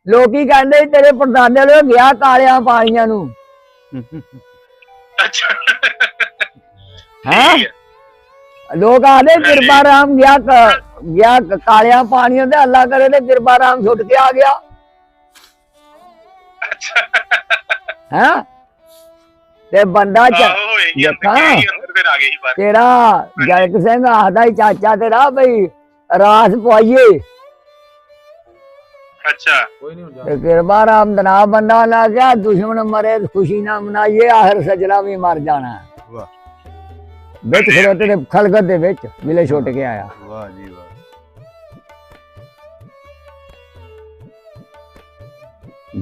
ਲੋਕੀ ਕਹਿੰਦੇ ਤੇਰੇ ਪਰਦਾਦੇ ਨੂੰ ਗਿਆ ਕਾਲਿਆਂ ਪਾਣੀਆਂ ਨੂੰ। ਅੱਛਾ ਹੈ ਲੋਕ ਆਦੇ ਕਿਰਪਾ ਰਾਮ ਗਿਆ ਕਾਲਿਆਂ ਪਾਣੀਆਂ ਤੇ ਅੱਲਾ ਕਰੇ ਤੇ ਕਿਰਪਾ ਰਾਮ ਛੁੱਟ ਕੇ ਆ ਗਿਆ। ਅੱਛਾ ਹੈ ਤੇ ਬੰਦਾ ਤੇਰਾ ਜੈਕ ਸਿੰਘ ਆਖਦਾ ਹੀ ਚਾਚਾ ਤੇਰਾ ਬਈ ਰਾਸ ਪਵਾਈਏ। ਅੱਛਾ ਤੇ ਕਿਰਪਾ ਰਾਮ ਦਾ ਨਾ ਬੰਦਾ ਨਾ ਗਿਆ ਦੁਸ਼ਮਣ ਮਰੇ ਖੁਸ਼ੀ ਨਾ ਮਨਾਈਏ ਆਖਰ ਸਜਣਾ ਵੀ ਮਰ ਜਾਣਾ। ਵਿੱਚ ਖੜੋਤੇ ਨੇ ਖਲਗਤ ਦੇ ਵਿੱਚ ਮਿਲੇ ਛੁੱਟ ਕੇ ਆਇਆ। ਵਾਹ ਜੀ ਵਾਹ।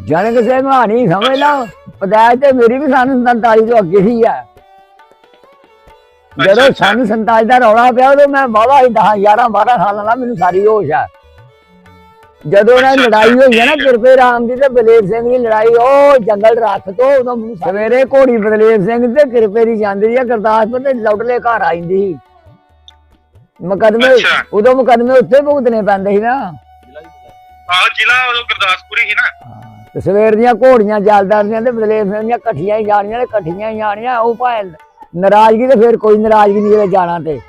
ਜਨਕ ਸਿੰਘ ਕਹਾਣੀ ਸਮਝ ਲਾ ਪਦਾਇਸ਼ ਤੇ ਮੇਰੀ ਵੀ ਸਨ 47 ਤੋਂ ਅੱਗੇ ਹੀ ਆ। ਜਦੋਂ ਸਨ 47 ਦਾ ਰੌਲਾ ਪਿਆ ਉਦੋਂ ਮੈਂ ਬਾਵਾ 10 11 12 ਸਾਲਾਂ ਦਾ ਮੈਨੂੰ ਸਾਰੀ ਹੋਸ਼ ਆ। ਜਦੋਂ ਉਹਨਾਂ ਦੀ ਲੜਾਈ ਹੋਈ ਹੈ ਨਾ ਕਿਰਪੇ ਰਾਮ ਦੀ ਤੇ ਬਲੇਰ ਸਿੰਘ ਦੀ ਲੜਾਈ ਉਹ ਜੰਗਲ ਰੱਖ ਤੋਂ ਉਦੋਂ ਮੈਨੂੰ ਸਵੇਰੇ ਘੋੜੀ ਬਲੇਰ ਸਿੰਘ ਤੇ ਕਿਰਪੇ ਦੀ ਜਾਂਦੀ ਆ ਗੁਰਦਾਸਪੁਰ ਤੇ ਲੌਟਲੇ ਘਰ ਆ ਜਾਂਦੀ ਸੀ। ਮੁਕਦਮੇ ਉਦੋਂ ਮੁਕਦਮੇ ਉੱਥੇ ਭੁਗਤਣੇ ਪੈਂਦੇ ਸੀ ਨਾ। ਜ਼ਿਲ੍ਹਾ ਉਦੋਂ ਗੁਰਦਾਸਪੁਰ ਹੀ ਨਾ। ਤੇ ਸਵੇਰ ਦੀਆਂ ਘੋੜੀਆਂ ਜਲਦਾਰ ਦੀਆਂ ਤੇ ਬਦਲੇਰ ਸਿੰਘ ਦੀਆਂ ਇਕੱਠੀਆਂ ਹੀ ਜਾਣੀਆਂ ਤੇ ਇਕੱਠੀਆਂ ਹੀ ਜਾਣੀਆਂ। ਉਹ ਭਾਵੇਂ ਨਾਰਾਜ਼ਗੀ ਤੇ ਫਿਰ ਕੋਈ ਨਾਰਾਜ਼ਗੀ ਨਹੀਂ ਜਿਹੜੇ ਜਾਣਾ ਤੇ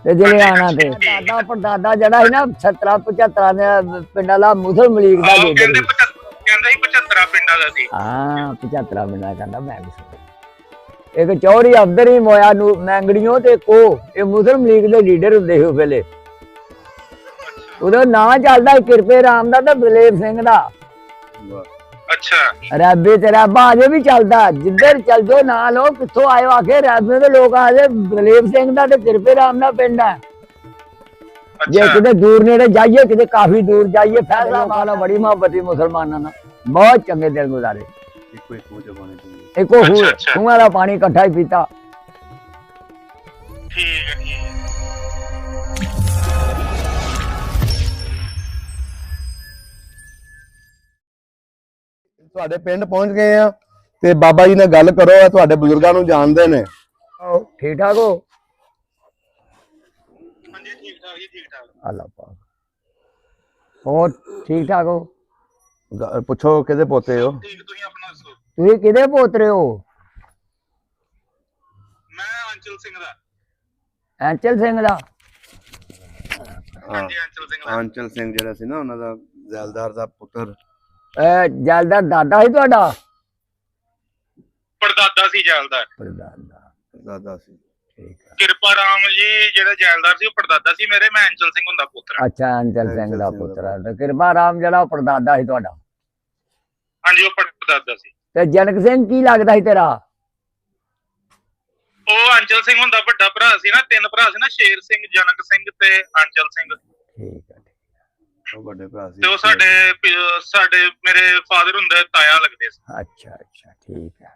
ਜਿਹੜੇ ਆਣਾ ਤੇ ਦਾਦਾ ਪੜਦਾਦਾ ਜਿਹੜਾ ਸੀ ਨਾ 70 75 ਦੇ ਪਿੰਡਾਂ ਦਾ ਮੁਸਲ ਮਲੀਕ ਦਾ ਕਹਿੰਦੇ 75 ਪਿੰਡਾਂ ਦਾ ਸੀ। ਹਾਂ 75 ਪਿੰਡਾਂ ਕਹਿੰਦਾ ਮੈਂ ਵੀ ਇੱਕ ਚੌਧਰੀ ਅਫਦਰ ਹੀ ਮੋਇਆ ਨੂੰ ਮੈਂਗੜੀਆਂ ਤੇ ਕੋ ਇਹ ਮੁਸਲ ਮਲੀਕ ਦੇ ਲੀਡਰ ਹੁੰਦੇ ਸੀ ਉਸ ਵੇਲੇ। ਉਹਦਾ ਨਾਂ ਚੱਲਦਾ ਕਿਰਪੇ ਰਾਮ ਦਾ ਤੇ ਬਲੇਰ ਸਿੰਘ ਦਾ। ਅੱਛਾ ਰੱਬੇ ਤੇ ਰੱਬਾ ਅਜੇ ਵੀ ਚੱਲਦਾ ਜਿੱਧਰ ਚੱਲ ਜਾਓ ਨਾ ਲੋ ਕਿੱਥੋਂ ਆਇਓ ਆਖੇ ਰੱਬੇ ਦੇ ਲੋਕ ਆਜੇ ਬਲੇਰ ਸਿੰਘ ਦਾ ਤੇ ਕਿਰਪੇ ਰਾਮ ਦਾ ਪਿੰਡ ਹੈ। ਜੇ ਕਿਤੇ ਦੂਰ ਨੇੜੇ ਜਾਈਏ ਕਿਤੇ ਕਾਫੀ ਦੂਰ ਜਾਈਏ ਫੈਸਲਾਬਾਦ ਨਾਲ ਬੜੀ ਮੁਹੱਬਤ ਮੁਸਲਮਾਨਾਂ ਨਾਲ ਬਹੁਤ ਚੰਗੇ ਦਿਨ ਗੁਜ਼ਾਰੇ। ਇੱਕੋ ਖੂਹਾਂ ਦਾ ਪਾਣੀ ਇਕੱਠਾ ਹੀ ਪੀਤਾ। ਠੀਕ ਹੈ ਠੀਕ ਹੈ। ਤੁਹਾਡੇ ਪਿੰਡ ਪਹੁੰਚ ਗਏ ਆ ਤੇ ਬਾਬਾ ਜੀ ਨਾਲ ਗੱਲ ਕਰੋ। ਤੁਹਾਡੇ ਬਜ਼ੁਰਗਾਂ ਨੂੰ ਜਾਣਦੇ ਨੇ। ਠੀਕ ਠਾਕ ਹੋ? ਹਾਂਜੀ ਠੀਕ ਠਾਕ ਜੀ ਠੀਕ ਠਾਕ। ਅੱਲਾਹ ਪਾਕ ਹੋਰ ਠੀਕ ਠਾਕ ਹੋ? ਪੁੱਛੋ ਕਿਹਦੇ ਪੋਤੇ ਹੋ? ਠੀਕ ਤੁਸੀਂ ਆਪਣਾ ਦੱਸੋ। ਤੁਸੀਂ ਕਿਹਦੇ ਪੋਤਰੇ ਹੋ? ਮੈਂ ਅੰਚਲ ਸਿੰਘ ਦਾ। ਅੰਚਲ ਸਿੰਘ ਦਾ? ਹਾਂਜੀ ਅੰਚਲ ਸਿੰਘ ਦਾ। ਅੰਚਲ ਸਿੰਘ ਜਿਹੜਾ ਸੀ ਨਾ ਉਹਨਾਂ ਦਾ ਜ਼ੈਲਦਾਰ ਦਾ ਪੁੱਤਰ। ਜੈਲਦਾਰ ਦਾਦਾ ਸੀ ਤੁਹਾਡਾ? ਪੜਦਾਦਾ ਸੀ ਜੈਲਦਾਰ। ਦਾਦਾ ਸੀ। ਠੀਕ ਹੈ। ਕਿਰਪਾ ਰਾਮ ਜੀ ਜਿਹੜਾ ਜੈਲਦਾਰ ਸੀ ਉਹ ਪੜਦਾਦਾ ਸੀ ਮੇਰੇ। ਮੈਂ ਅੰਚਲ ਸਿੰਘ ਹੁੰਦਾ ਪੁੱਤਰ। ਅੱਛਾ ਅੰਚਲ ਸਿੰਘ ਦਾ ਪੁੱਤਰ ਤੇ ਕਿਰਪਾ ਰਾਮ ਜਿਹੜਾ ਉਹ ਪੜਦਾਦਾ ਸੀ ਤੁਹਾਡਾ? ਹਾਂਜੀ ਉਹ ਪੜਦਾਦਾ ਸੀ। ਤੇ ਜਨਕ ਸਿੰਘ ਕੀ ਲੱਗਦਾ ਸੀ ਤੇਰਾ? ਉਹ ਅੰਚਲ ਸਿੰਘ ਹੁੰਦਾ ਵੱਡਾ ਭਰਾ ਸੀ ਨਾ। 3 ਭਰਾ ਸੀ ਨਾ ਸ਼ੇਰ ਸਿੰਘ ਜਨਕ ਸਿੰਘ ਤੇ ਅੰਚਲ ਸਿੰਘ। ਠੀਕ ਹੈ ਉਹ ਵੱਡੇ ਭਰਾ ਸੀ ਤੇ ਉਹ ਸਾਡੇ ਮੇਰੇ ਫਾਦਰ ਹੁੰਦੇ ਤਾਇਆ ਲੱਗਦੇ ਸੀ। ਅੱਛਾ ਅੱਛਾ ਠੀਕ ਹੈ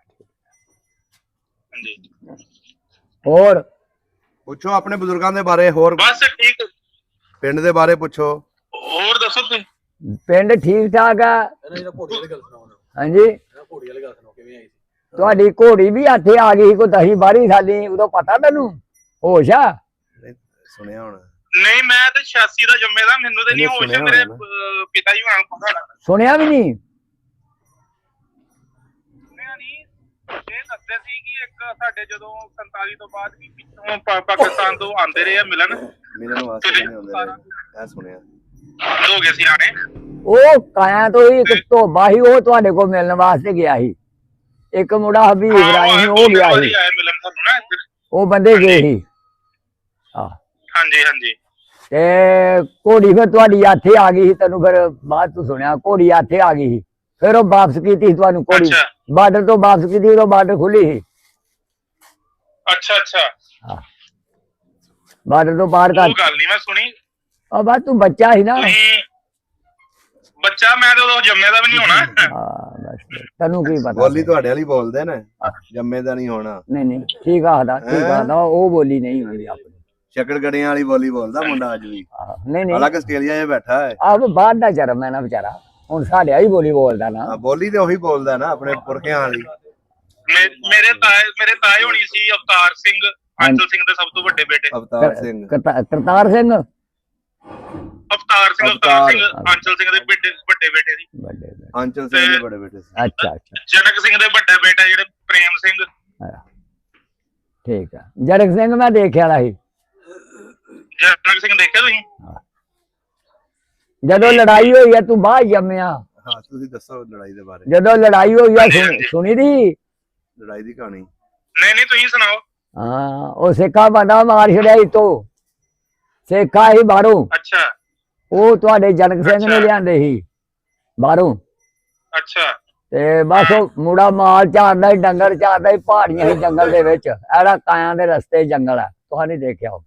ਹਾਂਜੀ ਹੋਰ ਪੁੱਛੋ ਆਪਣੇ ਬਜ਼ੁਰਗਾਂ ਦੇ ਬਾਰੇ। ਹੋਰ ਬਸ ਠੀਕ। ਪਿੰਡ ਦੇ ਬਾਰੇ ਪੁੱਛੋ। ਹੋਰ ਦੱਸੋ ਤੁਸੀਂ। ਪਿੰਡ ਠੀਕ ਠਾਕ ਆ? ਹਾਂਜੀ ਤੁਹਾਡੀ ਘੋੜੀ ਵੀ ਇੱਥੇ ਆ ਗਈ ਕੋਈ 10 12 ਸਾਲੀ ਉਦੋਂ ਪਤਾ ਤੈਨੂੰ ਹੋਸ਼ ਆ? ਸੁਣਿਆ ਹੋਣਾ। ਨਹੀਂ ਮੈਂ ਤੇ 86 ਦਾ ਜੰਮੇ ਦਾ ਮੈਨੂੰ ਤੇ ਨਹੀਂ ਹੋਸ਼। ਮੇਰੇ ਪਿਤਾ ਜੀ ਨਾਲ ਪਤਾ। ਸੁਣਿਆ ਵੀ ਨਹੀਂ? ਸੁਣਿਆ ਨਹੀਂ। ਇਹ ਦੱਸਦੇ ਸੀ ਕਿ ਇੱਕ ਸਾਡੇ ਜਦੋਂ 47 ਤੋਂ ਬਾਅਦ ਵੀ ਪਿੱਛੋਂ ਪਾਕਿਸਤਾਨ ਤੋਂ ਆਉਂਦੇ ਰਹੇ ਆ ਮਿਲਣ ਵਾਸਤੇ ਇਹ ਸੁਣਿਆ ਹੋ ਗਏ ਸੀ ਆਣੇ। ਉਹ ਕਾਇਆ ਤੋਂ ਹੀ ਇੱਕ ਧੋਬਾ ਸੀ ਉਹ ਤੁਹਾਡੇ ਕੋਲ ਮਿਲਣ ਵਾਸਤੇ ਗਿਆ ਸੀ। ਇੱਕ ਮੁੰਡਾ ਹਬੀਬ ਇਬਰਾਹਿਮ ਉਹ ਗਿਆ ਸੀ। ਉਹ ਬੰਦੇ ਗਏ ਸੀ। ਹਾਂਜੀ ਹਾਂਜੀ। ਤੇ ਘੋੜੀ ਫਿਰ ਤੁਹਾਡੀ ਇੱਥੇ ਆ ਗਈ ਸੀ। ਤੈਨੂੰ ਫਿਰ ਬਾਅਦ ਤੂੰ ਸੁਣਿਆ ਘੋੜੀ ਇੱਥੇ ਆ ਗਈ ਸੀ। ਫਿਰ ਉਹ ਵਾਪਸ ਕੀਤੀ ਤੁਹਾਨੂੰ ਘੋੜੀ ਬਾਰਡਰ ਤੋਂ ਵਾਪਸ ਕੀਤੀ। ਉਦੋਂ ਬਾਰਡਰ ਖੁੱਲੀ ਸੀ। ਅੱਛਾ ਅੱਛਾ ਬਾਰਡਰ ਤੋਂ ਪਾਰ ਕਰ। ਉਹ ਗੱਲ ਨਹੀਂ ਮੈਂ ਸੁਣੀ। ਆ ਬਸ ਤੂੰ ਬੱਚਾ ਸੀ ਨਾ। ਬੱਚਾ ਮੈਂ ਤੇ ਉਦੋਂ ਜੰਮੇ ਦਾ ਵੀ ਨਹੀਂ ਹੋਣਾ। ਹਾਂ ਬਸ ਤੈਨੂੰ ਕੀ ਪਤਾ। ਬੋਲੀ ਤੁਹਾਡੇ ਵਾਲੀ ਬੋਲਦੇ ਨੇ ਜੰਮੇ ਦਾ ਨਹੀਂ ਹੋਣਾ। ਨਹੀਂ ਨਹੀਂ ਠੀਕ ਆਖਦਾ ਉਹ ਬੋਲੀ ਨਹੀਂ ਹੁੰਦੀ ਆਪਣੀ। ਛੱਕੜ ਗੜੀਆਂ ਵਾਲੀ ਬੋਲੀ ਬੋਲਦਾ ਮੁੰਡਾ ਅੱਜ ਵੀ। ਨਹੀਂ ਨਹੀਂ ਹਾਲਾਂਕਿ ਆਸਟ੍ਰੇਲੀਆ 'ਚ ਬੈਠਾ ਹੈ। ਆਹ ਬਾਹਰ ਦਾ ਜਰਮ ਹੈ ਨਾ ਵਿਚਾਰਾ। ਹੁਣ ਸਾਡੇ ਹੀ ਬੋਲੀ ਬੋਲਦਾ ਨਾ। ਬੋਲੀ ਤੇ ਉਹੀ ਬੋਲਦਾ ਨਾ ਆਪਣੇ ਪੁਰਖਿਆਂ ਵਾਲੀ। ਮੇਰੇ ਤਾਏ ਹੋਣੀ ਸੀ ਅਵਤਾਰ ਸਿੰਘ ਅੰਚਲ ਸਿੰਘ ਦੇ ਸਭ ਤੋਂ ਵੱਡੇ ਬੇਟੇ। ਅਵਤਾਰ ਸਿੰਘ ਕਰਤਾਰ ਸਿੰਘ ਅਵਤਾਰ ਸਿੰਘ ਅੰਚਲ ਸਿੰਘ ਦੇ ਵੱਡੇ ਬੇਟੇ ਸੀ। ਵੱਡੇ ਅੰਚਲ ਸਿੰਘ ਦੇ ਬੜੇ ਬੇਟੇ ਸੀ। ਅੱਛਾ ਅੱਛਾ ਜਨਕ ਸਿੰਘ ਦੇ ਵੱਡਾ ਬੇਟਾ ਜਿਹੜੇ ਪ੍ਰੇਮ ਸਿੰਘ। ਠੀਕ ਆ। ਜਰਗ ਸਿੰਘ ਮੈਂ ਦੇਖਿਆ ਦਾ ਸੀ। ਜਨਕ ਸਿੰਘ ਦੇਖਿਆ ਤੁਸੀਂ? ਜਦੋਂ ਲੜਾਈ ਹੋਈ ਆ ਤੂੰ ਬਾਹਰ ਜੰਮਿਆ। ਹਾਂ ਤੁਸੀਂ ਦੱਸੋ ਲੜਾਈ ਦੇ ਬਾਰੇ। ਜਦੋਂ ਲੜਾਈ ਹੋਈ ਆ ਸੁਣੀ ਦੀ ਲੜਾਈ ਦੀ ਕਹਾਣੀ? ਨਹੀਂ ਤੁਸੀਂ ਸੁਣਾਓ। ਹਾਂ ਉਹ ਸਿੱਖਾ ਬੰਦਾ ਮਾਰ ਛੜਿਆ ਇਤੋਂ ਸਿੱਖਾ ਹੀ ਬਾਹਰੋਂ। ਅੱਛਾ। ਉਹ ਤੁਹਾਡੇ ਜਨਕ ਸਿੰਘ ਨੇ ਲਿਆਂਦੇ ਸੀ ਬਾਹਰੋਂ। ਅੱਛਾ। ਤੇ ਬਸ ਉਹ ਮੁੰਡਾ ਮਾਲ ਚਾਰਦਾ ਸੀ, ਡੰਗਰ ਚਾਰਦਾ ਸੀ, ਪਹਾੜੀਆਂ ਸੀ ਜੰਗਲ ਦੇ ਵਿੱਚ। ਐੜਾ ਕਾਇਆਂ ਦੇ ਰਸਤੇ ਜੰਗਲ ਆ, ਤੁਹਾਂ ਨਹੀਂ ਦੇਖਿਆ ਉਹ।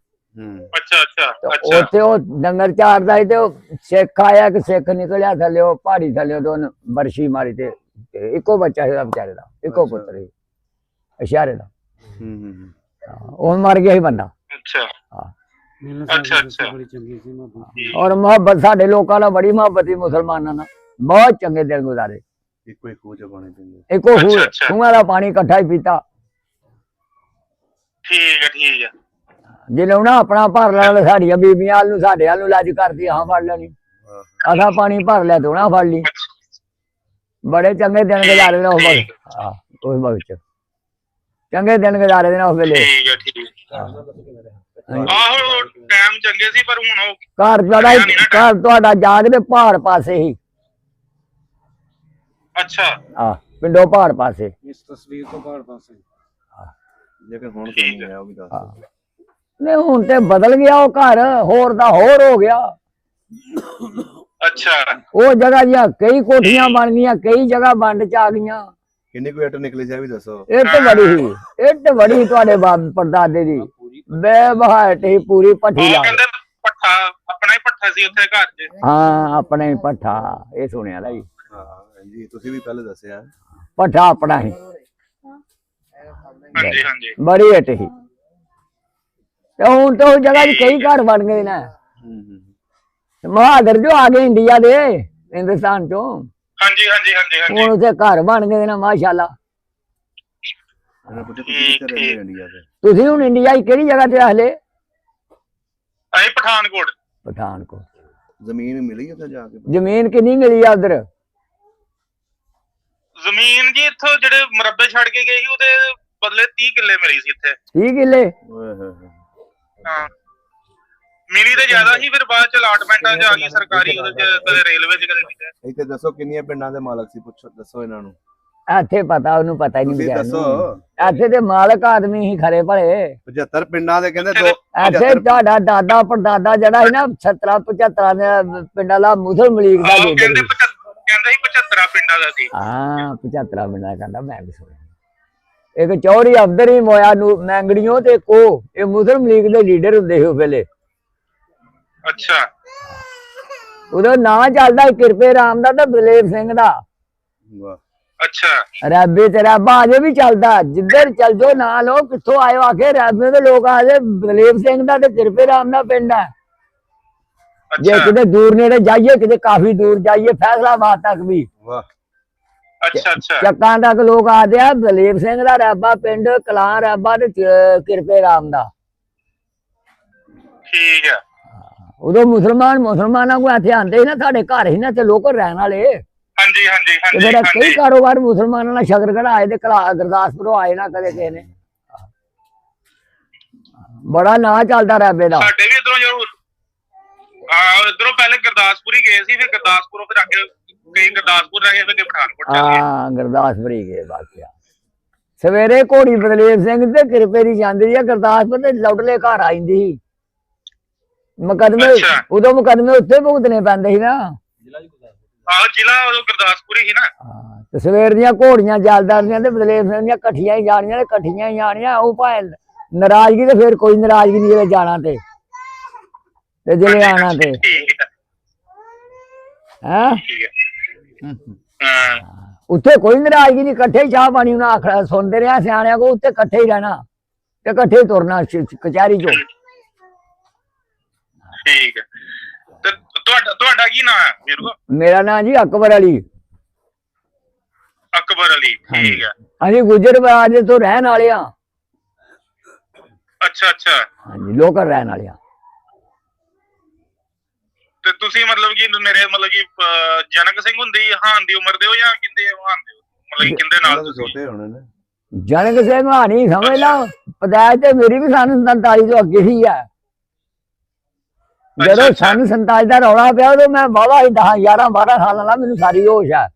ਅੱਛਾ ਅੱਛਾ ਅੱਛਾ। ਉੱਥੇ ਉਹ ਡੰਗਰ ਚਾਰਦਾ ਸੀ ਤੇ ਉਹ ਸਿੱਖ ਆਇਆ ਕਿ ਸਿੱਖ ਨਿਕਲਿਆ ਥੱਲੇ ਉਹ ਪਹਾੜੀ ਥੱਲੇ ਤੋਂ ਬਰਸ਼ੀ ਮਾਰੀ ਤੇ ਇੱਕੋ ਬੱਚਾ ਸੀ ਵਿਚਾਰੇ ਦਾ, ਇੱਕੋ ਪੁੱਤਰ ਸੀ ਇਸ਼ਾਰੇ ਦਾ। ਉਹ ਮਰ ਗਿਆ ਸੀ ਬੰਦਾ। ਅੱਛਾ ਹਾਂ। ਅੱਛਾ ਅੱਛਾ। ਔਰ ਮੁਹੱਬਤ ਸਾਡੇ ਲੋਕਾਂ ਨਾਲ ਬੜੀ ਮੁਹੱਬਤ ਸੀ ਮੁਸਲਮਾਨਾਂ ਨਾਲ, ਬਹੁਤ ਚੰਗੇ ਦਿਨ ਗੁਜ਼ਾਰੇ। ਇੱਕੋ ਹੀ ਖੂਹ ਚ ਪਾਣੀ ਪੀਂਦੇ। ਇੱਕੋ ਖੂਹਾਂ ਦਾ ਪਾਣੀ ਇਕੱਠਾ ਹੀ ਪੀਤਾ। ਠੀਕ ਹੈ ਠੀਕ ਹੈ। ਜੇ ਲਾਉਣਾ ਆਪਣਾ ਭਰ ਲੈਣਾ, ਸਾਡੀਆਂ ਬੀਬੀਆਂ ਵੱਲ ਨੂੰ ਸਾਡੇ ਵੱਲ ਨੂੰ ਲੱਜ ਕਰਦੀ ਹਾਂ ਫੜ ਲੈਣੀ, ਅਸਾਂ ਪਾਣੀ ਭਰ ਲਿਆ ਦੋਣਾ ਫੜ ਲਈ। ਬੜੇ ਚੰਗੇ ਦਿਨ ਗੁਜ਼ਾਰੇ ਨੇ ਉਸ ਵਕਤ। ਹਾਂ ਉਸ ਵਕਤ ਚੰਗੇ ਦਿਨ ਗੁਜ਼ਾਰੇ ਦੇ ਨੇ ਉਸ ਵੇਲੇ। ਠੀਕ ਹੈ ਠੀਕ। ਆਹੋ ਟਾਈਮ ਚੰਗੇ ਸੀ ਪਰ ਹੁਣ ਉਹ ਘਰ ਤੁਹਾਡਾ ਜਾਗ ਦੇ ਪਹਾੜ ਪਾਸੇ ਹੀ। ਅੱਛਾ। ਹਾਂ ਪਿੰਡੋਂ ਪਹਾੜ ਪਾਸੇ। ਇਸ ਤਸਵੀਰ ਤੋਂ ਪਹਾੜ ਪਾਸੇ। ਲੇਕਿਨ ਹੁਣ ਕਿਉਂ ਨਹੀਂ ਆਇਆ ਉਹ ਵੀ ਦੱਸ। ਨਹੀਂ ਹੁਣ ਤੇ ਬਦਲ ਗਿਆ ਉਹ ਘਰ, ਹੋਰ ਦਾ ਹੋਰ ਹੋ ਗਿਆ। ਅੱਛਾ। ਉਹ ਜਗ੍ਹਾ ਦੀਆਂ ਕਈ ਕੋਠੀਆਂ ਬਣ ਗਈਆਂ, ਕਈ ਜਗ੍ਹਾ ਵੰਡ ਚ ਆ ਗਈਆਂ। ਕਿੰਨੀ ਕੁ ਇੱਟ ਨਿਕਲੀ ਸੀ ਇਹ ਵੀ ਦੱਸੋ। ਇੱਟ ਬੜੀ ਸੀ, ਇੱਟ ਬੜੀ ਸੀ ਤੁਹਾਡੇ ਬਾਪ ਪਰਦਾਦੇ ਦੀ, ਬੇਬਹਾਟ ਹੀ ਪੂਰੀ ਭੱਠੀ ਲਾ। ਕਹਿੰਦੇ ਪੱਠਾ ਆਪਣਾ ਹੀ ਪੱਠਾ ਸੀ ਉੱਥੇ ਘਰ 'ਚ। ਹਾਂ ਆਪਣਾ ਹੀ ਭੱਠਾ, ਇਹ ਸੁਣਿਆ ਦਾ ਜੀ। ਹਾਂ ਜੀ ਤੁਸੀਂ ਵੀ ਪਹਿਲੇ ਦੱਸਿਆ ਭੱਠਾ ਆਪਣਾ ਹੀ। ਹਾਂਜੀ ਹਾਂਜੀ। ਬੜੀ ਇੱਟ ਸੀ। ਤੇ ਹੁਣ ਤਾਂ ਉਹ ਜਗ੍ਹਾ 'ਚ ਕਈ ਘਰ ਬਣ ਗਏ ਨੇ। ਮਹਾਦਰ ਜੋ ਆ ਗਏ ਇੰਡੀਆ ਦੇ, ਹਿੰਦੁਸਤਾਨ ਚੋਂ। ਹਾਂਜੀ ਹਾਂਜੀ ਹਾਂਜੀ ਹਾਂਜੀ। ਹੁਣ ਉੱਥੇ ਘਰ ਬਣ ਗਏ ਨੇ ਮਾਸ਼ਾਅੱਲਾ। ਤੁਸੀਂ ਹੁਣ ਇੰਡੀਆ 'ਚ ਕਿਹੜੀ ਜਗ੍ਹਾ ਤੇ ਹਲੇ? ਅਸੀਂ ਪਠਾਨਕੋਟ। ਪਠਾਨਕੋਟ। ਜ਼ਮੀਨ ਮਿਲੀ ਉੱਥੇ ਜਾ ਕੇ? ਜ਼ਮੀਨ ਕਿੰਨੀ ਮਿਲੀ ਆ ਉਧਰ? ਜ਼ਮੀਨ ਜੀ ਇੱਥੋਂ ਜਿਹੜੇ ਮੁਰੱਬੇ ਛੱਡ ਕੇ ਗਏ ਸੀ ਉਹਦੇ ਬਦਲੇ 30 ਕਿੱਲੇ ਮਿਲੀ ਸੀ ਇੱਥੇ। 30 ਕਿੱਲੇ? ਹਾਂ ਮਿਲੀ ਤੇ ਜ਼ਿਆਦਾ ਸੀ, ਫਿਰ ਬਾਅਦ ਚ ਅਲਾਟਮੈਂਟਾਂ ਚ ਆ ਗਈ ਸਰਕਾਰੀ, ਉਹਦੇ ਚ ਕਦੇ ਰੇਲਵੇ ਚ ਕਦੇ ਕਿਤੇ। ਇੱਥੇ ਦੱਸੋ ਕਿੰਨੀਆਂ ਪਿੰਡਾਂ ਦੇ ਮਾਲਕ ਸੀ, ਪੁੱਛੋ ਦੱਸੋ ਇਹਨਾਂ ਨੂੰ। ਇੱਥੇ ਪਤਾ ਉਹਨੂੰ ਪਤਾ ਹੀ ਨਹੀਂ ਤੁਸੀਂ ਵਿਚਾਰ ਦੱਸੋ। ਨੂੰ। ਇੱਥੇ ਤੇ ਮਾਲਕ ਆਦਮੀ ਹੀ ਖਰੇ ਭਲੇ। 75 ਪਿੰਡਾਂ ਦੇ ਕਹਿੰਦੇ ਇੱਥੇ ਤੁਹਾਡਾ ਦਾਦਾ ਪੜਦਾਦਾ ਜਿਹੜਾ ਸੀ ਨਾ 70 75 ਦੇ ਪਿੰਡਾਂ ਦਾ ਮੁਸਲਮ ਲੀਗ ਦਾ ਲੀਡਰ ਕਹਿੰਦੇ ਸੀ। ਕਹਿੰਦੇ ਸੀ 75 ਪਿੰਡਾਂ ਦਾ ਸੀ। ਹਾਂ 75 ਪਿੰਡਾਂ ਕਹਿੰਦਾ, ਮੈਂ ਵੀ ਸੁਣਿਆ। ਇੱਕ ਚੌਧਰੀ ਅਫਦਰ ਹੀ ਮੋਇਆ ਨੂੰ ਮੈਂਗੜੀਆਂ ਤੇ ਕੋ, ਇਹ ਮੁਸਲਮ ਲੀਗ ਦੇ ਲੀਡਰ ਹੁੰਦੇ ਸੀ ਉਸ ਵੇਲੇ। ਅੱਛਾ। ਉਹਦਾ ਨਾਂ ਚੱਲਦਾ ਕਿਰਪੇ ਰਾਮ ਦਾ ਤੇ ਬਲੇਵ ਸਿੰਘ ਦਾ। ਅੱਛਾ। ਰੱਬੇ ਤੇ ਰੱਬਾ ਅਜੇ ਵੀ ਚੱਲਦਾ, ਜਿੱਧਰ ਚੱਲ ਜਾਓ ਨਾ ਲੋ ਕਿੱਥੋਂ ਆਏ ਆਖੇ ਰੱਬੇ ਦੇ ਲੋਕ ਆਜੇ ਬਲੇਵ ਸਿੰਘ ਦਾ ਤੇ ਕਿਰਪੇ ਰਾਮ ਦਾ ਪਿੰਡ ਹੈ। ਜੇ ਕਿਤੇ ਦੂਰ ਨੇੜੇ ਜਾਈਏ, ਕਿਤੇ ਕਾਫੀ ਦੂਰ ਜਾਈਏ, ਫੈਸਲਾਬਾਦ ਤੱਕ ਵੀ, ਅੱਛਾ ਅੱਛਾ, ਚੱਕਾਂ ਤੱਕ ਲੋਕ ਆਦੇ ਆ ਬਲੇਵ ਸਿੰਘ ਦਾ ਰੱਬਾ ਪਿੰਡ, ਕਲਾਂ ਰੱਬਾ ਤੇ ਕਿਰਪੇ ਰਾਮ ਦਾ। ਠੀਕ ਹੈ। ਉਦੋਂ ਮੁਸਲਮਾਨਾਂ ਕੋਲ ਇੱਥੇ ਆਉਂਦੇ ਸੀ ਨਾ, ਸਾਡੇ ਘਰ ਹੀ ਨਾ ਤੇ ਲੋਕ ਰਹਿਣ ਵਾਲੇ। ਹਾਂਜੀ ਹਾਂਜੀ ਹਾਂਜੀ। ਮੇਰਾ ਕਈ ਕਾਰੋਬਾਰ ਮੁਸਲਮਾਨਾਂ ਨਾਲ ਸ਼ਕਰਗੜ੍ਹ ਆਏ ਤੇ ਗੁਰਦਾਸਪੁਰੋਂ ਆਏ ਨਾ ਕਦੇ ਕਿਸੇ ਨੇ। ਬੜਾ ਨਾਂ ਚੱਲਦਾ ਰੱਬੇ ਦਾ। ਸਾਡੇ ਵੀ ਇਧਰੋਂ ਜੋ ਇਧਰੋਂ ਪਹਿਲੇ ਗੁਰਦਾਸਪੁਰ ਹੀ ਗਏ ਸੀ, ਫਿਰ ਗੁਰਦਾਸਪੁਰੋਂ ਫਿਰ ਅੱਗੇ ਕਈ ਗੁਰਦਾਸਪੁਰ ਰਹਿ ਗਏ, ਫਿਰ ਪਠਾਨਕੋਟ ਚਲੇ ਗਏ। ਹਾਂ ਗੁਰਦਾਸਪੁਰ ਹੀ ਗਏ ਵਾਕਿਆ। ਸਵੇਰੇ ਘੋੜੀ ਬਦਲੇਵ ਸਿੰਘ ਤੇ ਕਿਰਪੇ ਦੀ ਜਾਂਦੀ ਆ ਗੁਰਦਾਸਪੁਰ ਤੇ ਲੌਟਲੇ ਘਰ ਆ ਜਾਂਦੀ ਸੀ। ਮੁਕਦਮੇ ਉਦੋਂ ਮੁਕਦਮੇ ਉੱਥੇ ਭੁਗਤਣੇ ਪੈਂਦੇ ਸੀ ਨਾ। ਆਹ ਜ਼ਿਲ੍ਹਾ ਉਦੋਂ ਗੁਰਦਾਸਪੁਰ ਹੀ ਨਾ। ਹਾਂ ਤੇ ਸਵੇਰ ਦੀਆਂ ਘੋੜੀਆਂ ਜਲਦਾਰੀਆਂ ਤੇ ਬਦਲੇਵ ਸਿੰਘ ਦੀਆਂ ਇਕੱਠੀਆਂ ਹੀ ਜਾਣੀਆਂ ਤੇ ਇਕੱਠੀਆਂ ਹੀ ਆਣੀਆਂ। ਉਹ ਭਾਵੇਂ ਨਾਰਾਜ਼ਗੀ ਤੇ ਫਿਰ ਕੋਈ ਨਾਰਾਜ਼ਗੀ ਨਹੀਂ ਜਿਹੜੇ ਜਾਣਾ ਤੇ ਜਿਹੜੇ ਆਣਾ ਤੇ ਹੈ। ਉੱਥੇ ਕੋਈ ਨਾਰਾਜ਼ਗੀ ਨਹੀਂ, ਇਕੱਠੇ ਹੀ ਚਾਹ ਪਾਣੀ ਉਹਨਾਂ ਆਖੜਾ ਸੁਣਦੇ ਰਿਹਾ ਸਿਆਣਿਆਂ ਕੋ, ਉੱਥੇ ਇਕੱਠੇ ਹੀ ਰਹਿਣਾ ਤੇ ਇਕੱਠੇ ਹੀ ਤੁਰਨਾ ਕਚਹਿਰੀ ਚੋਂ। ਠੀਕ ਹੈ। ਤੇ ਤੁਹਾਡਾ ਕੀ ਨਾਮ ਹੈ ਵੀਰੋ? ਮੇਰਾ ਨਾਮ ਜੀ ਅਕਬਰ ਅਲੀ। ਅਕਬਰ ਅਲੀ। ਠੀਕ ਹੈ। ਅਸੀਂ ਗੁਜਰਾਤ ਤੋਂ ਰਹਿਣ ਵਾਲੇ ਆ। ਅੱਛਾ ਅੱਛਾ। ਹਾਂਜੀ ਲੋਕਲ ਰਹਿਣ ਵਾਲੇ ਆ। ਤੇ ਤੁਸੀਂ ਮਤਲਬ ਕਿ ਮੇਰੇ ਮਤਲਬ ਕਿ ਜਨਕ ਸਿੰਘ ਹੁੰਦੀ ਹਾਨ ਦੀ ਉਮਰ ਦੇ ਹੋ ਜਾਂ ਕਿੰਦੇ ਹਾਨ ਦੇ ਹੋ? ਮਤਲਬ ਕਿ ਕਿੰਦੇ ਨਾਲ ਤੁਸੀਂ? ਛੋਟੇ ਹੋਣੇ ਨੇ। ਜਨਕ ਸਿੰਘ ਹਾਨੀ ਸਮਝ ਲਾ, ਪਦਾਇਸ਼ ਤੇ ਮੇਰੀ ਵੀ ਸਨ 47 ਤੋਂ ਅੱਗੇ ਹੀ ਆ। ਜਦੋਂ ਸਨ 47 ਦਾ ਰੌਲਾ ਪਿਆ ਉਦੋਂ ਮੈਂ ਬਾਵਾ ਹੀ 10 11 12 ਸਾਲਾਂ ਦਾ, ਮੈਨੂੰ ਸਾਰੀ ਹੋਸ਼ ਆ।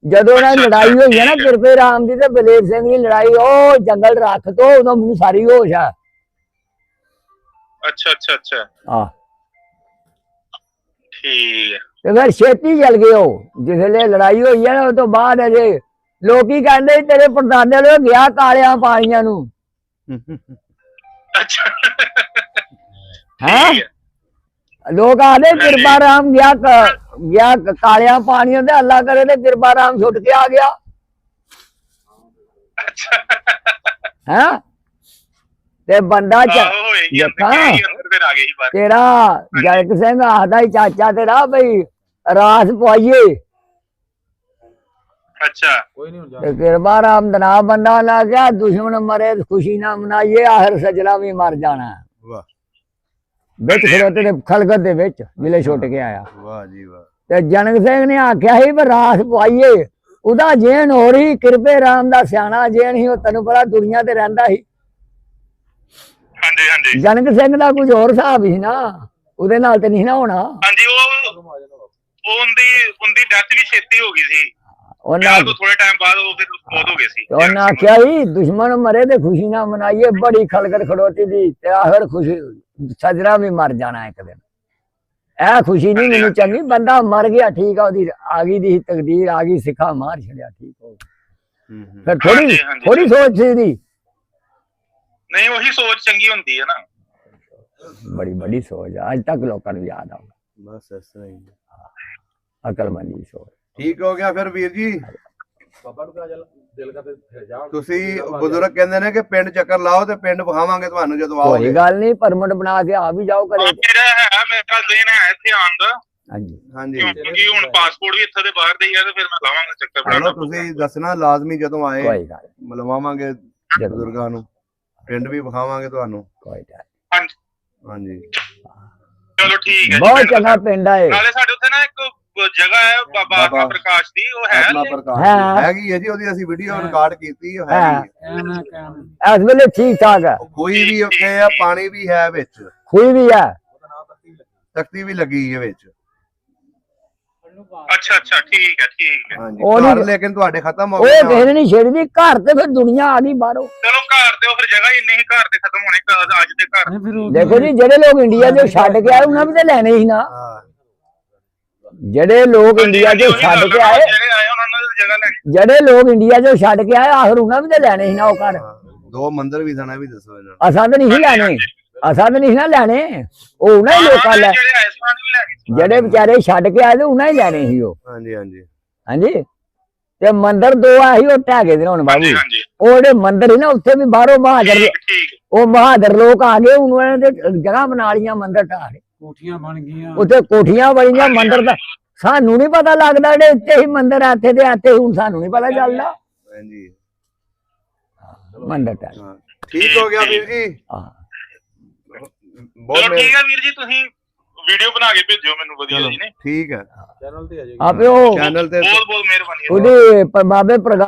ਜਦੋਂ ਉਹਨਾਂ ਦੀ ਲੜਾਈ ਹੋਈ ਹੈ ਨਾ ਕਿਰਪੇ ਰਾਮ ਦੀ ਤੇ ਬਲੇਰ ਸਿੰਘ ਦੀ ਲੜਾਈ, ਉਹ ਜੰਗਲ ਰੱਖ ਤੋਂ, ਉਦੋਂ ਮੈਨੂੰ ਸਾਰੀ ਹੋਸ਼ ਆ। ਅੱਛਾ ਆਹ ਠੀਕ ਹੈ। ਤੇ ਫਿਰ ਛੇਤੀ ਚਲ ਗਏ ਉਹ, ਜਿਸਲੇ ਲੜਾਈ ਹੋਈ ਹੈ ਨਾ ਉਸ ਤੋਂ ਬਾਅਦ ਅਜੇ ਲੋਕੀ ਕਹਿੰਦੇ ਤੇਰੇ ਪਰਦਾਦੇ ਨੇ ਗਿਆ ਕਾਲਿਆਂ ਪਾਣੀਆਂ ਨੂੰ। ਅੱਛਾ ਹੈ ਲੋਕ ਆਦੇ ਕਿਰਪਾ ਰਾਮ ਗਿਆ ਕਾਲਿਆਂ ਪਾਣੀਆਂ ਤੇ ਅੱਲਾ ਕਰੇ ਤੇ ਕਿਰਪਾ ਰਾਮ ਛੁੱਟ ਕੇ ਆ ਗਿਆ। ਹੈ ਤੇ ਬੰਦਾ ਤੇਰਾ ਜਨਕ ਸਿੰਘ ਆਖਦਾ ਹੀ ਚਾਚਾ ਤੇਰਾ ਬਈ ਰਾਸ ਪਵਾਈਏ। ਅੱਛਾ ਕੋਈ ਨਹੀਂ ਹੁੰਦਾ। ਤੇ ਕਿਰਪਾ ਰਾਮ ਦਾ ਨਾਮ ਬੰਦਾ ਲਾ ਗਿਆ, ਦੁਸ਼ਮਣ ਮਰੇ ਖੁਸ਼ੀ ਨਾ ਮਨਾਈਏ, ਆਖਰ ਸਜਣਾ ਵੀ ਮਰ ਜਾਣਾ। ਵਾਹ ਵਿੱਚ ਖੜੋਤੇ ਦੇ ਖਲਗਤ ਦੇ ਵਿੱਚ ਮਿਲੇ ਛੁੱਟ ਕੇ ਆਇਆ। ਵਾਹ ਜੀ ਵਾਹ। ਤੇ ਜਨਕ ਸਿੰਘ ਨੇ ਆਖਿਆ ਸੀ ਵੀ ਰਾਸ ਪਵਾਈਏ। ਉਹਦਾ ਜੇਨ ਹੋ ਰਹੀ, ਕਿਰਪੇ ਰਾਮ ਦਾ ਸਿਆਣਾ ਜੇਨ ਸੀ, ਉਹ ਤੈਨੂੰ ਪਤਾ ਦੁਨੀਆ ਤੇ ਰਹਿੰਦਾ ਸੀ। ਹਾਂਜੀ ਜਨਕ ਸਿੰਘ ਦਾ ਕੁਝ ਹੋਰ ਹਿਸਾਬ ਸੀ ਨਾ, ਉਹਦੇ ਨਾਲ ਤੇ ਨਹੀਂ ਨਾ ਹੋਣਾ। ਹਾਂਜੀ ਉਹਦੀ ਡੈਥ ਵੀ ਛੇਤੀ ਹੋ ਗਈ ਸੀ। ਉਹਨਾਂ ਥੋੜੇ ਟਾਈਮ ਬਾਅਦ ਉਹ ਫਿਰ ਬਹੁਤ ਹੋ ਗਏ ਸੀ। ਉਹਨਾਂ ਆਖਿਆ ਸੀ ਦੁਸ਼ਮਣ ਮਰੇ ਤੇ ਖੁਸ਼ੀ ਨਾ ਮਨਾਈਏ, ਬੜੀ ਖਲਗਤ ਖੜੋਤੀ ਦੀ ਤੇ ਆਖਰ ਖੁਸ਼ੀ ਸਜਣਾ ਵੀ ਮਰ ਜਾਣਾ ਇੱਕ ਦਿਨ। ਇਹ ਖੁਸ਼ੀ ਨਹੀਂ ਮੈਨੂੰ ਚੰਗੀ, ਬੰਦਾ ਮਰ ਗਿਆ ਠੀਕ ਆ, ਉਹਦੀ ਆ ਗਈ ਦੀ ਤਕਦੀਰ ਆ ਗਈ, ਸਿੱਖਾ ਮਾਰ ਛੜਿਆ ਠੀਕ ਹੋ। ਫਿਰ ਥੋੜੀ ਸੋਚ ਸੀ ਦੀ ਨਹੀਂ, ਉਹੀ ਸੋਚ ਚੰਗੀ ਹੁੰਦੀ ਹੈ ਨਾ। ਬੜੀ ਸੋਚ ਅੱਜ ਤੱਕ ਲੋਕਾਂ ਨੂੰ ਯਾਦ ਆਉਂਦਾ। ਬਸ ਇਸ ਤਰ੍ਹਾਂ ਹੀ ਅਕਲਮੰਦੀ ਸੋਚ। ਠੀਕ ਹੋ ਗਿਆ ਫਿਰ ਵੀਰ ਜੀ। ਬਾਬਾ ਨੂੰ ਕਹਾ ਦਿਲ ਕਰਦੇ ਫਿਰ ਜਾ। ਤੁਸੀਂ ਬਜ਼ੁਰਗ ਕਹਿੰਦੇ ਨੇ ਕਿ ਪਿੰਡ ਚੱਕਰ ਲਾਓ ਤੇ ਪਿੰਡ ਵਿਖਾਵਾਂਗੇ ਤੁਹਾਨੂੰ ਜਦੋਂ ਆਓਗੇ। ਕੋਈ ਗੱਲ ਨਹੀਂ, ਪਰਮਿਟ ਬਣਾ ਕੇ ਆ ਵੀ ਜਾਓ ਘਰੇ। ਮੇਰਾ ਹੈ, ਮੇਰਾ ਦਿਨ ਹੈ ਇੱਥੇ ਆਉਣ ਦਾ। ਹਾਂਜੀ ਹਾਂਜੀ ਕਿਉਂਕਿ ਹੁਣ ਪਾਸਪੋਰਟ ਵੀ ਇੱਥੇ ਦੇ ਬਾਹਰ ਦੇ ਹੀ ਆ, ਤੇ ਫਿਰ ਮੈਂ ਲਾਵਾਂਗਾ ਚੱਕਰ ਚਲੋ ਬਣਾਉਣਾ। ਤੁਸੀਂ ਦੱਸਣਾ ਲਾਜ਼ਮੀ ਜਦੋਂ ਆਏ, ਕੋਈ ਗੱਲ ਮਿਲਵਾਵਾਂਗੇ ਬਜ਼ੁਰਗਾਂ ਨੂੰ, ਪਿੰਡ ਵੀ ਵਿਖਾਵਾਂਗੇ ਤੁਹਾਨੂੰ। ਕੋਈ ਗੱਲ ਹਾਂਜੀ ਹਾਂਜੀ ਚਲੋ ਠੀਕ ਹੈ ਜੀ। ਬਹੁਤ ਚੰਗਾ ਪਿੰਡ ਆ ਇਹ। ਨਾਲੇ ਸਾਡੇ ਉੱਥੇ ਨਾ ਇੱਕ ਜਗ੍ਹਾ ਹੈ ਬਾਬਾ ਆਤਮਾ ਪ੍ਰਕਾਸ਼ ਦੀ, ਉਹ ਹੈ ਆਤਮਾ ਜੀ? ਪ੍ਰਕਾਸ਼ ਹੈਗੀ ਹੈ ਜੀ, ਉਹਦੀ ਅਸੀਂ ਵੀਡੀਓ ਰਿਕਾਰਡ ਕੀਤੀ ਹੈ। ਇਸ ਵੇਲੇ ਠੀਕ ਠਾਕ ਹੈ, ਕੋਈ ਵੀ ਉੱਥੇ ਆ, ਪਾਣੀ ਵੀ ਹੈ ਵਿੱਚ, ਖੂਹੀ ਵੀ ਹੈ, ਤਖਤੀ ਵੀ ਲੱਗੀ ਹੈ ਵਿੱਚ। ਅੱਛਾ ਠੀਕ ਹੈ। ਹਾਂਜੀ ਉਹ ਘਰ ਨਹੀਂ- ਲੇਕਿਨ ਤੁਹਾਡੇ ਖਤਮ ਹੋ ਉਹ ਗਏ ਕਿਸੇ ਨੇ ਨਹੀਂ ਛੇੜਦੀ ਘਰ ਤੇ ਫਿਰ ਦੁਨੀਆ ਆ ਗਈ ਬਾਹਰੋਂ। ਚਲੋ ਘਰ ਤੇ ਉਹ ਫਿਰ ਜਗ੍ਹਾ ਹੀ ਨਹੀਂ, ਘਰ ਤੇ ਖਤਮ ਹੋਣੇ ਅੱਜ ਦੇ ਘਰ। ਦੇਖੋ ਜੀ ਜਿਹੜੇ ਲੋਕ ਇੰਡੀਆ ਚੋਂ ਛੱਡ ਕੇ ਆਏ ਉਹਨਾਂ ਵੀ ਤਾਂ ਲੈਣੇ ਸੀ ਨਾ। ਹਾਂ। ਜਿਹੜੇ ਲੋਕ ਇੰਡੀਆ ਚੋਂ ਛੱਡ ਕੇ ਆਏ, ਜਿਹੜੇ ਆਏ ਉਹਨਾਂ ਨੂੰ ਜਗ੍ਹਾ ਲੈਣੀ। ਜਿਹੜੇ ਲੋਕ ਇੰਡੀਆ ਚੋਂ ਛੱਡ ਕੇ ਆਏ ਆਖਰ ਉਹਨਾਂ ਵੀ ਤਾਂ ਲੈਣੇ ਸੀ ਨਾ ਉਹ ਘਰ। ਦੋ ਮੰਦਿਰ ਵੀ ਸਣਾ ਵੀ ਦੱਸੋ ਇਹਨਾਂ ਨੂੰ। ਅਸਾਂ ਤਾਂ ਨਹੀਂ ਸੀ ਲੈਣੇ, ਅਸਾਂ ਤਾਂ ਨਹੀਂ ਨਾ ਲੈਣੇ, ਉਹ ਉਹਨਾਂ ਹੀ ਲੋਕਾਂ ਲੈ, ਜਿਹੜੇ ਆਏ ਸਨ ਵੀ ਲੈਣੇ। ਜਿਹੜੇ ਵਿਚਾਰੇ ਛੱਡ ਕੇ ਆਏ ਤੇ ਉਹਨਾਂ ਹੀ ਲੈਣੇ ਸੀ ਉਹ। ਹਾਂਜੀ ਹਾਂਜੀ ਤੇ ਮੰਦਿਰ ਦੋ ਆ ਸੀ, ਉਹ ਢਹਿ ਗਏ ਨੇ ਹੁਣ ਬਾਬੂ। ਹਾਂਜੀ ਉਹ ਜਿਹੜੇ ਮੰਦਿਰ ਸੀ ਨਾ ਉੱਥੇ ਵੀ ਬਾਹਰੋਂ ਬਹਾਦਰ, ਠੀਕ। ਉਹ ਬਹਾਦਰ ਲੋਕ ਆ ਗਏ, ਉਹਨਾਂ ਨੇ ਜਗ੍ਹਾ ਬਣਾ ਲਈਆਂ ਮੰਦਿਰ ਢਾਹ ਕੇ। ਕੋਠੀਆਂ ਬਣ ਗਈਆਂ, ਉੱਥੇ ਕੋਠੀਆਂ ਬਣੀਆਂ, ਮੰਦਿਰ ਦਾ ਸਾਨੂੰ ਨਹੀਂ ਪਤਾ ਲੱਗਦਾ, ਜਿਹੜੇ ਇੱਥੇ ਹੀ ਮੰਦਿਰ ਆ ਇੱਥੇ ਦੇ ਇੱਥੇ, ਹੁਣ ਸਾਨੂੰ ਨਹੀਂ ਪਤਾ ਚੱਲਦਾ। ਹਾਂਜੀ ਮੰਦਿਰ ਢਾਹ ਹਾਂ ਠੀਕ ਹੋ ਗਿਆ ਵੀਰ ਜੀ। ਹਾਂ ਬਹੁਤ ਚਲੋ ਠੀਕ ਹੈ ਵੀਰ ਜੀ, ਤੁਸੀਂ ਵੀਡੀਓ ਬਣਾ ਕੇ ਭੇਜਿਓ ਮੈਨੂੰ ਵਧੀਆ ਜੀ ਨੇ। ਠੀਕ ਹੈ ਚੈਨਲ ਤੇ ਆ ਜਾਏਗੀ ਆਪੇ ਉਹ ਚੈਨਲ ਤੇ ਬਹੁਤ ਮਿਹਰਬਾਨੀ। ਉਹਦੇ ਬਾਬੇ ਪ੍ਰਗਟ